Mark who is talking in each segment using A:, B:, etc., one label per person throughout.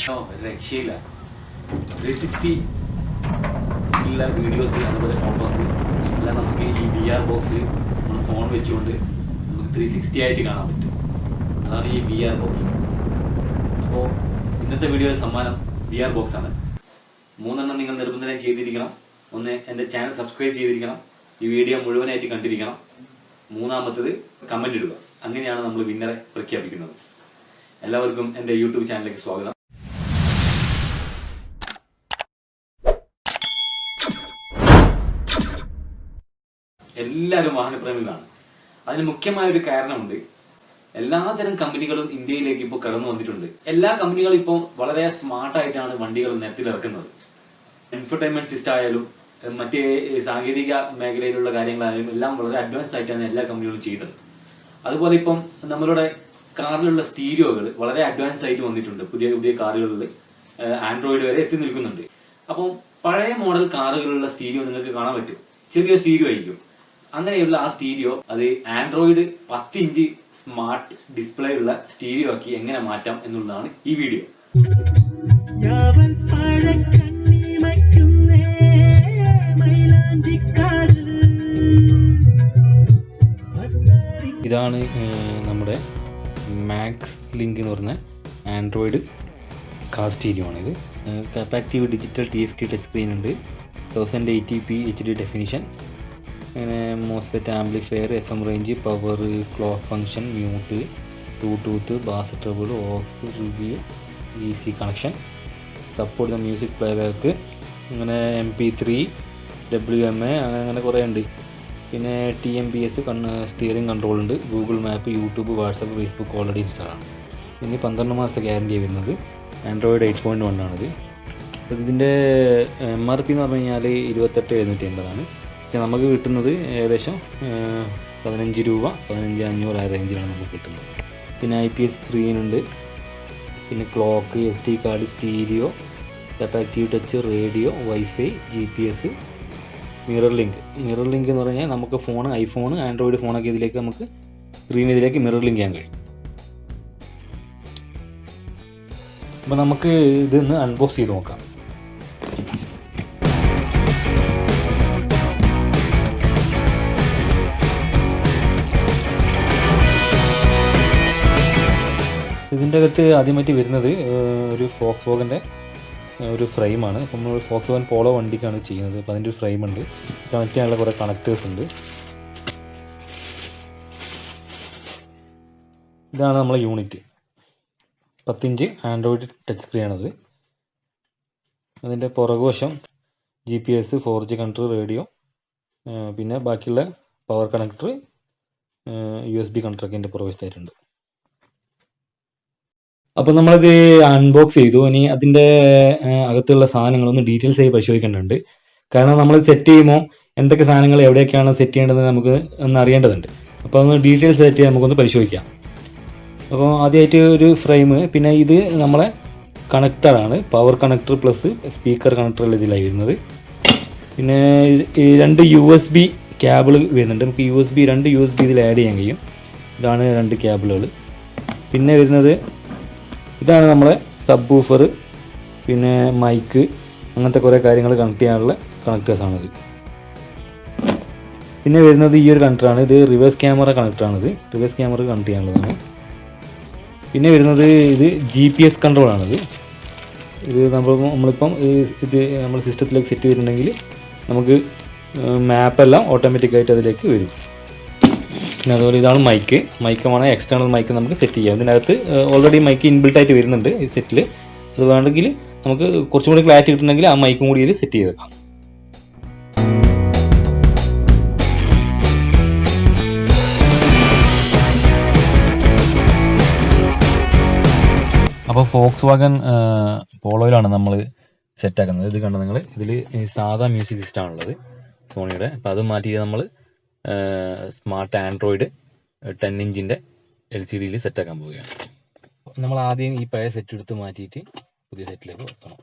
A: രക്ഷയില്ല. 360 ഉള്ള വീഡിയോസ് അതുപോലെ ഫോട്ടോസ് എല്ലാം നമുക്ക് ഈ VR ബോക്സിൽ നമ്മൾ ഫോൺ വെച്ചുകൊണ്ട് നമുക്ക് 360 ആയിട്ട് കാണാൻ പറ്റും. അതാണ് ഈ VR ബോക്സ്. അപ്പോൾ ഇന്നത്തെ വീഡിയോയുടെ സമ്മാനം VR ബോക്സ് ആണ്. 3 നിങ്ങൾ നിർബന്ധം ചെയ്തിരിക്കണം. ഒന്ന്, എൻ്റെ ചാനൽ സബ്സ്ക്രൈബ് ചെയ്തിരിക്കണം, ഈ വീഡിയോ മുഴുവനായിട്ട് കണ്ടിരിക്കണം. 3-മത്തേത് കമന്റ് ഇടുക. അങ്ങനെയാണ് നമ്മൾ വിന്നറെ പ്രഖ്യാപിക്കുന്നത്. എല്ലാവർക്കും എൻ്റെ യൂട്യൂബ് ചാനലിലേക്ക് സ്വാഗതം. എല്ലാവരും വാഹനപ്രേമികളാണ്. അതിന് മുഖ്യമായ ഒരു കാരണമുണ്ട്. എല്ലാതരം കമ്പനികളും ഇന്ത്യയിലേക്ക് ഇപ്പോൾ കടന്നു വന്നിട്ടുണ്ട്. എല്ലാ കമ്പനികളും ഇപ്പോൾ വളരെ സ്മാർട്ടായിട്ടാണ് വണ്ടികൾ നിരത്തിലിറക്കുന്നത്. എൻഫർടൈൻമെന്റ് സിസ്റ്റം ആയാലും മറ്റേ സാങ്കേതിക മേഖലയിലുള്ള കാര്യങ്ങളായാലും എല്ലാം വളരെ അഡ്വാൻസ് ആയിട്ടാണ് എല്ലാ കമ്പനികളും ചെയ്തത്. അതുപോലെ ഇപ്പം നമ്മളുടെ കാറിലുള്ള സ്റ്റീരിയോകൾ വളരെ അഡ്വാൻസ് ആയിട്ട് വന്നിട്ടുണ്ട്. പുതിയ പുതിയ കാറുകളിൽ ആൻഡ്രോയിഡ് വരെ എത്തി നിൽക്കുന്നുണ്ട്. അപ്പം പഴയ മോഡൽ കാറുകളിലുള്ള സ്റ്റീരിയോ നിങ്ങൾക്ക് കാണാൻ പറ്റും. ചെറിയ സ്റ്റീരിയോ ആയിരിക്കും. അങ്ങനെയുള്ള ആ സ്റ്റീരിയോ അത് ആൻഡ്രോയിഡ് 10 ഇഞ്ച് സ്മാർട്ട് ഡിസ്പ്ലേ ഉള്ള സ്റ്റീരിയോ ആക്കി എങ്ങനെ മാറ്റാം എന്നുള്ളതാണ് ഈ വീഡിയോ. ഇതാണ് നമ്മുടെ മാക്സ് ലിങ്ക് എന്ന് പറഞ്ഞ ആൻഡ്രോയിഡ് കാർ സ്റ്റീരിയോ ആണിത്. Capacitive digital TFT touch screen ഉണ്ട്. 1080p HD definition. അങ്ങനെ MOSFET amplifier, FM range, power, clock function, mute, Bluetooth, bass treble, aux, review, DC connection, support the music playback, അങ്ങനെ MP3, WMA, അങ്ങനെ കുറേ ഉണ്ട്. പിന്നെ TMPS steering control ഉണ്ട്. Google map, YouTube, WhatsApp, Facebook already ഇൻസ്റ്റാളാണ്. ഇനി 12 മാസത്തെ ഗ്യാരണ്ടി വരുന്നത്. ആൻഡ്രോയിഡ് 8.1 ആണിത്. ഇതിൻ്റെ MRP എന്ന് പറഞ്ഞു കഴിഞ്ഞാൽ 28,780 പക്ഷെ നമുക്ക് കിട്ടുന്നത് ഏകദേശം 15 രൂപ, 15,500 ആ റേഞ്ചിലാണ് നമുക്ക് കിട്ടുന്നത്. പിന്നെ IPS സ്ക്രീൻ ഉണ്ട്. പിന്നെ clock, SD card, stereo, capacitive touch, radio, wifi, GPS, mirror link എന്ന് പറഞ്ഞാൽ നമുക്ക് ഫോൺ, ഐഫോൺ, ആൻഡ്രോയിഡ് ഫോണൊക്കെ ഇതിലേക്ക് നമുക്ക് സ്ക്രീൻ ഇതിലേക്ക് മിറർ ലിങ്ക് ചെയ്യാൻ കഴിയും. അപ്പോൾ നമുക്ക് ഇതൊന്ന് അൺബോക്സ് ചെയ്ത് നോക്കാം. ഇതിൻ്റെ അകത്ത് ആദ്യമായിട്ട് വരുന്നത് ഒരു ഫോക്സ് വാഗൻ്റെ ഒരു ഫ്രെയിമാണ്. അപ്പം നമ്മൾ ഫോക്സ് വാഗൻ പോളോ വണ്ടിക്കാണ് ചെയ്യുന്നത്. അപ്പോൾ അതിൻ്റെ ഒരു ഫ്രെയിമുണ്ട്. കണക്ട് ചെയ്യാനുള്ള കുറേ കണക്ടേഴ്സ് ഉണ്ട്. ഇതാണ് നമ്മളെ യൂണിറ്റ്. 10 ഇഞ്ച് ആൻഡ്രോയിഡ് ടച്ച് സ്ക്രീനാണത്. അതിൻ്റെ പുറകുവശം GPS, 4G കണക്ടർ, റേഡിയോ, പിന്നെ ബാക്കിയുള്ള പവർ കണക്ടർ, USB കണക്ടറൊക്കെ ഇതിൻ്റെ പുറകുവശത്തായിട്ടുണ്ട്. അപ്പോൾ നമ്മളിത് അൺബോക്സ് ചെയ്തു. ഇനി അതിൻ്റെ അകത്തുള്ള സാധനങ്ങളൊന്ന് ഡീറ്റെയിൽസ് ആയി പരിശോധിക്കേണ്ടതുണ്ട്. കാരണം നമ്മൾ സെറ്റ് ചെയ്യുമ്പോൾ എന്തൊക്കെ സാധനങ്ങൾ എവിടെയൊക്കെയാണ് സെറ്റ് ചെയ്യേണ്ടതെന്ന് നമുക്ക് ഒന്ന് അറിയേണ്ടതുണ്ട്. അപ്പോൾ ഒന്ന് ഡീറ്റെയിൽസ് സെറ്റ് ചെയ്യാൻ നമുക്കൊന്ന് പരിശോധിക്കാം. അപ്പോൾ ആദ്യമായിട്ട് ഒരു ഫ്രെയിം, പിന്നെ ഇത് നമ്മളെ കണക്ടറാണ്. Power connector plus speaker connector ഇതിലായി വരുന്നത്. പിന്നെ ഈ 2 USB കേബിൾ വരുന്നുണ്ട്. നമുക്ക് രണ്ട് USB ഇതിൽ ആഡ് ചെയ്യാൻ കഴിയും. ഇതാണ് 2 കേബിളുകൾ. പിന്നെ വരുന്നത് ഇതാണ് നമ്മളെ സബ് വൂഫർ, പിന്നെ മൈക്ക്, അങ്ങനത്തെ കുറേ കാര്യങ്ങൾ കണക്ട് ചെയ്യാനുള്ള കണക്ടേഴ്സാണിത്. പിന്നെ വരുന്നത് ഈ ഒരു കണക്ടറാണ്. ഇത് റിവേഴ്സ് ക്യാമറ കണക്ടറാണിത്. റിവേഴ്സ് ക്യാമറ കണക്ട് ചെയ്യാനുള്ളതാണ്. പിന്നെ വരുന്നത് ഇത് GPS കൺട്രോളാണിത്. ഇത് നമ്മളിപ്പം ഇത് നമ്മൾ സിസ്റ്റത്തിലേക്ക് സെറ്റ് ചെയ്തിട്ടുണ്ടെങ്കിൽ നമുക്ക് മാപ്പെല്ലാം ഓട്ടോമാറ്റിക്കായിട്ട് അതിലേക്ക് വരും. പിന്നെ അതുപോലെ ഇതാണ് മൈക്കുമാണ്. എക്സ്റ്റേണൽ മൈക്ക് നമുക്ക് സെറ്റ് ചെയ്യാം. ഇതിനകത്ത് ഓൾറെഡി മൈക്ക് ഇൻബിൽട്ടായിട്ട് വരുന്നുണ്ട് ഈ സെറ്റിൽ. അത് വേണമെങ്കിൽ നമുക്ക് കുറച്ചും കൂടി ക്ലാരിറ്റി കിട്ടണമെങ്കിൽ ആ മൈക്കും കൂടി ഇതിൽ സെറ്റ് ചെയ്തേക്കാം. അപ്പോൾ ഫോക്സ് വാഗൻ പോളോയിലാണ് നമ്മൾ സെറ്റാക്കുന്നത്. ഇത് കണ്ട നിങ്ങൾ, ഇതിൽ സാധാ മ്യൂസിക് സിസ്റ്റമാണുള്ളത് സോണിയുടെ. അപ്പോൾ അത് മാറ്റി നമ്മൾ സ്മാർട്ട് ആൻഡ്രോയിഡ് 10 ഇഞ്ചിൻ്റെ LCDയിൽ സെറ്റാക്കാൻ പോവുകയാണ്. നമ്മൾ ആദ്യം ഈ പഴയ സെറ്റ് എടുത്ത് മാറ്റിയിട്ട് പുതിയ സെറ്റിലേക്ക് വെക്കണം.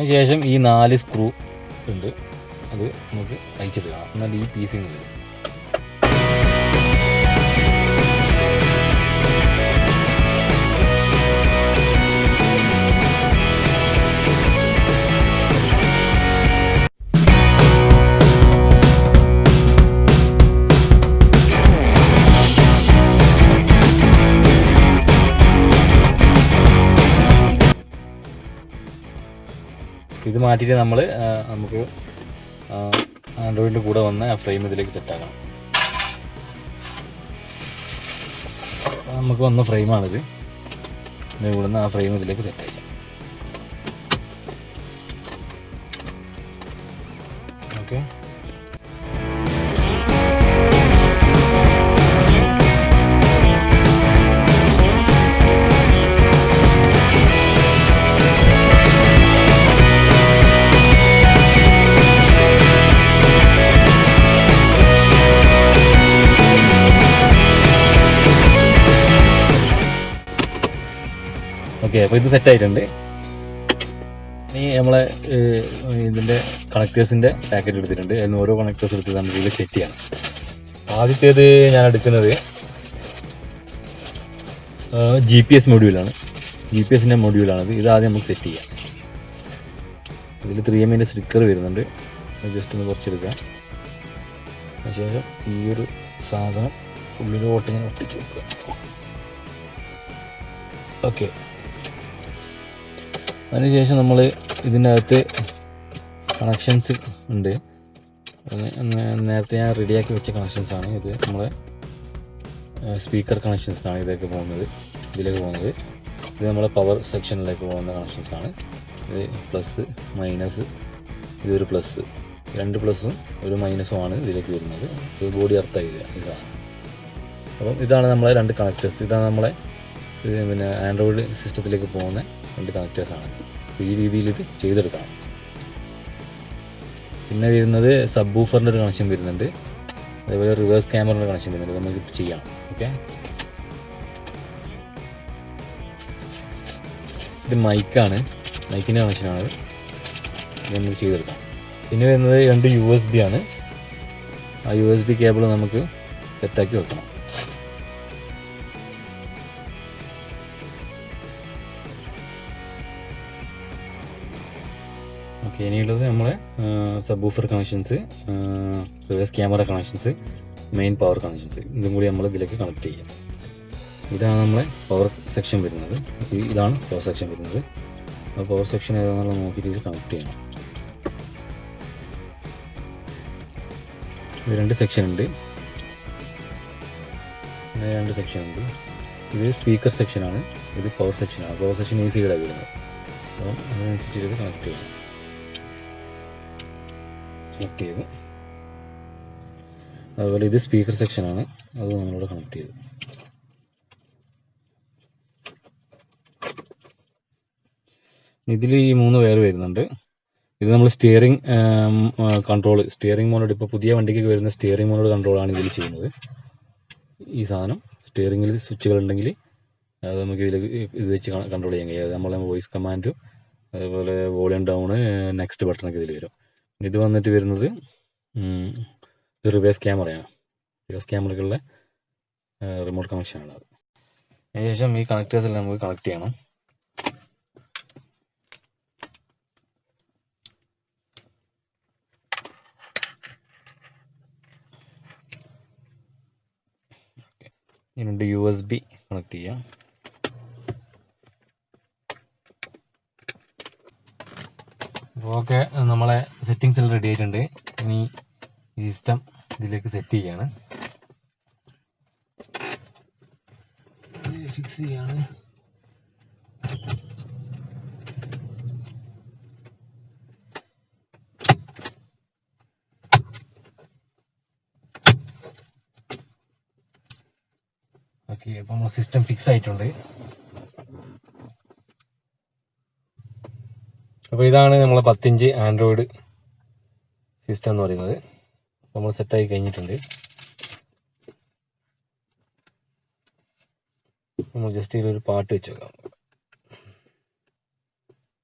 A: അതിനുശേഷം ഈ 4 സ്ക്രൂ ഉണ്ട്, അത് നമുക്ക് അയച്ചിടുക. എന്നാൽ ഈ പീസിങ് വരും. ഇത് മാറ്റിയിട്ട് നമുക്ക് ആൻഡ്രോയിഡിൻ്റെ കൂടെ വന്ന ആ ഫ്രെയിം ഇതിലേക്ക് സെറ്റാക്കണം. നമുക്ക് വന്ന ഫ്രെയിമാണിത്. ഇതിൻ്റെ കൂടെ നിന്ന് ആ ഫ്രെയിം ഇതിലേക്ക് സെറ്റാക്കാം. ഓക്കെ, അപ്പോൾ ഇത് സെറ്റായിട്ടുണ്ട്. ഇനി നമ്മളെ ഇതിൻ്റെ കണക്ടേഴ്സിൻ്റെ പാക്കറ്റ് എടുത്തിട്ടുണ്ട്. അതിന് ഓരോ കണക്ടേഴ്സ് എടുത്ത് നമുക്ക് ഇത് സെറ്റ് ചെയ്യണം. ആദ്യത്തേത് ഞാൻ എടുക്കുന്നത് GPS മൊഡ്യൂളാണ്. GPS മൊഡ്യൂളാണിത്. ഇത് ആദ്യം നമുക്ക് സെറ്റ് ചെയ്യാം. ഇതിൽ 3M സ്റ്റിക്കർ വരുന്നുണ്ട്. ജസ്റ്റ് ഒന്ന് കുറച്ചെടുക്കാം. അതിനുശേഷം ഈ ഒരു സാധനം ഉള്ളിലോട്ട് ഇങ്ങനെ ഒട്ടിച്ച് വെക്കുക. ഓക്കെ, അതിനുശേഷം നമ്മൾ ഇതിൻ്റെ അകത്ത് കണക്ഷൻസ് ഉണ്ട്. നേരത്തെ ഞാൻ റെഡിയാക്കി വെച്ച കണക്ഷൻസാണ് ഇത്. നമ്മളെ സ്പീക്കർ കണക്ഷൻസാണ് ഇതിലേക്ക് പോകുന്നത്. ഇത് നമ്മളെ പവർ സെക്ഷനിലേക്ക് പോകുന്ന കണക്ഷൻസാണ്. ഇത് പ്ലസ് മൈനസ്, ഇതൊരു പ്ലസ്, 2 പ്ലസും ഒരു മൈനസും ആണ് ഇതിലേക്ക് വരുന്നത്. ഇത് ബോഡി അർത്ഥായി ഇതാണ്. അപ്പം ഇതാണ് നമ്മളെ 2 കണക്ടേഴ്സ്. ഇതാണ് നമ്മളെ ആൻഡ്രോയിഡ് സിസ്റ്റത്തിലേക്ക് പോകുന്ന 2 കണക്ടേഴ്സാണ്. അപ്പോൾ ഈ രീതിയിൽ ഇത് ചെയ്തെടുക്കണം. പിന്നെ വരുന്നത് സബ് വൂഫറിൻ്റെ ഒരു കണക്ഷൻ വരുന്നുണ്ട്. അതേപോലെ റിവേഴ്സ് ക്യാമറയുടെ കണക്ഷൻ വരുന്നുണ്ട്. നമുക്ക് ചെയ്യണം. ഓക്കെ, ഇത് മൈക്കിൻ്റെ കണക്ഷനാണ്. ഇത് നമുക്ക് ചെയ്തെടുക്കാം. പിന്നെ വരുന്നത് 2 USB ആണ്. ആ USB കേബിൾ നമുക്ക് സെറ്റാക്കി വെക്കണം. ഓക്കെ, ഇനിയുള്ളത് നമ്മളെ sub woofer connections, reverse camera connections, main power connections, ഇതും കൂടി നമ്മൾ ഇതിലേക്ക് കണക്ട് ചെയ്യാം. ഇതാണ് നമ്മളെ പവർ സെക്ഷൻ വരുന്നത്. ഇതാണ് പവർ സെക്ഷൻ വരുന്നത്. ആ പവർ സെക്ഷൻ ഏതാണെന്നുള്ള നോക്കിയിട്ട് ഇത് കണക്ട് ചെയ്യണം. 2 സെക്ഷൻ ഉണ്ട്. ഇത് സ്പീക്കർ സെക്ഷനാണ്, ഇത് പവർ സെക്ഷനാണ്. പവർ സെക്ഷൻ ഈ സൈഡാണ് വരുന്നത്. അപ്പം അതിനനുസരിച്ച് ഇത് കണക്ട് ചെയ്യണം. കണക്ട് ചെയ്ത്, അതുപോലെ ഇത് സ്പീക്കർ സെക്ഷനാണ്, അത് നമ്മളിവിടെ കണക്ട് ചെയ്തു. ഇതിൽ ഈ 3 വയർ വരുന്നുണ്ട്. ഇത് നമ്മൾ സ്റ്റിയറിംഗ് മോഡ്, ഇപ്പോൾ പുതിയ വണ്ടിക്ക് വരുന്ന സ്റ്റിയറിംഗ് മോഡ് കൺട്രോളാണ് ഇതിൽ ചെയ്യുന്നത്. ഈ സാധനം സ്റ്റിയറിംഗിൽ സ്വിച്ചുകൾ ഉണ്ടെങ്കിൽ അത് നമുക്ക് ഇത് വെച്ച് കൺട്രോൾ ചെയ്യാൻ കഴിയും. നമ്മളെ വോയിസ് കമാൻഡും അതുപോലെ വോളിയം ഡൗൺ, നെക്സ്റ്റ് ബട്ടണൊക്കെ ഇതിൽ വരും. ഇത് വന്നിട്ട് വരുന്നത് ഇത് റിവേഴ്സ് ക്യാമറയാണ്. റിവേഴ്സ് ക്യാമറകളുടെ റിമോട്ട് കണക്ഷനാണ് അത്. അതിനുശേഷം ഈ കണക്ടേഴ്സെല്ലാം നമുക്ക് കണക്ട് ചെയ്യണം. ഇതിനുണ്ട് USB കണക്ട് ചെയ്യാം. ഓക്കെ, നമ്മളെ സെറ്റിങ്സ് എല്ലാം റെഡി ആയിട്ടുണ്ട്. ഇനി ഈ സിസ്റ്റം ഇതിലേക്ക് സെറ്റ് ചെയ്യാണ്, ഫിക്സ് ചെയ്യാണ്. ഓക്കെ, അപ്പോൾ നമ്മൾ സിസ്റ്റം ഫിക്സ് ആയിട്ടുണ്ട്. അപ്പോൾ ഇതാണ് നമ്മളെ 10 ഇഞ്ച് ആൻഡ്രോയിഡ് സിസ്റ്റം എന്ന് പറയുന്നത്. നമ്മൾ സെറ്റായി കഴിഞ്ഞിട്ടുണ്ട്. നമ്മൾ ജസ്റ്റ് ഇതിലൊരു പാട്ട് വെച്ച് നോക്കാം.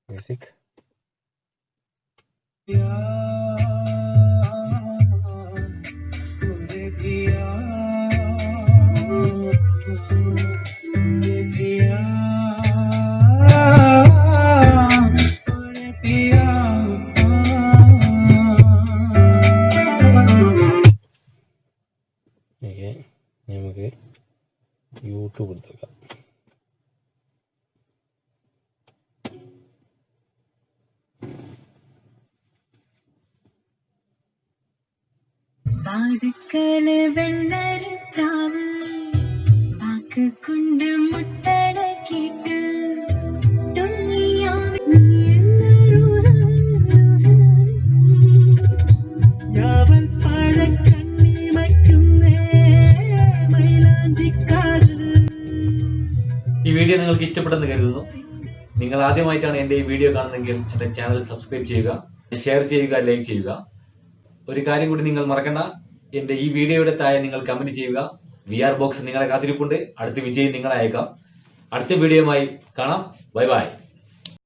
A: മ്യൂസിക്. നമുക്ക് യൂട്യൂബ് എടുത്തേക്കാം.
B: വാതുക്കല് വെള്ളരിത്താവ് വാക്ക് കൊണ്ട് മുട്ടടക്കിട്ട് ഞാവൽ പഴക്കണ്ണിമയ്ക്കുന്നേ മൈലാഞ്ചിക്കാട്.
A: ഈ വീഡിയോ നിങ്ങൾക്ക് ഇഷ്ടപ്പെട്ടെന്ന് കരുതുന്നു. നിങ്ങൾ ആദ്യമായിട്ടാണ് എൻ്റെ ഈ വീഡിയോ കാണുന്നതെങ്കിൽ എൻ്റെ ചാനൽ സബ്സ്ക്രൈബ് ചെയ്യുക, ഷെയർ ചെയ്യുക, ലൈക്ക് ചെയ്യുക. ഒരു കാര്യം കൂടി നിങ്ങൾ മറക്കണ്ട, എൻ്റെ ഈ വീഡിയോയുടെ താഴെ നിങ്ങൾ കമന്റ് ചെയ്യുക. VR ബോക്സ് നിങ്ങളെ കാത്തിരിപ്പുണ്ട്. അടുത്ത വിജയം നിങ്ങളെ അയക്കാം. അടുത്ത വീഡിയോയുമായി കാണാം. Bye bye.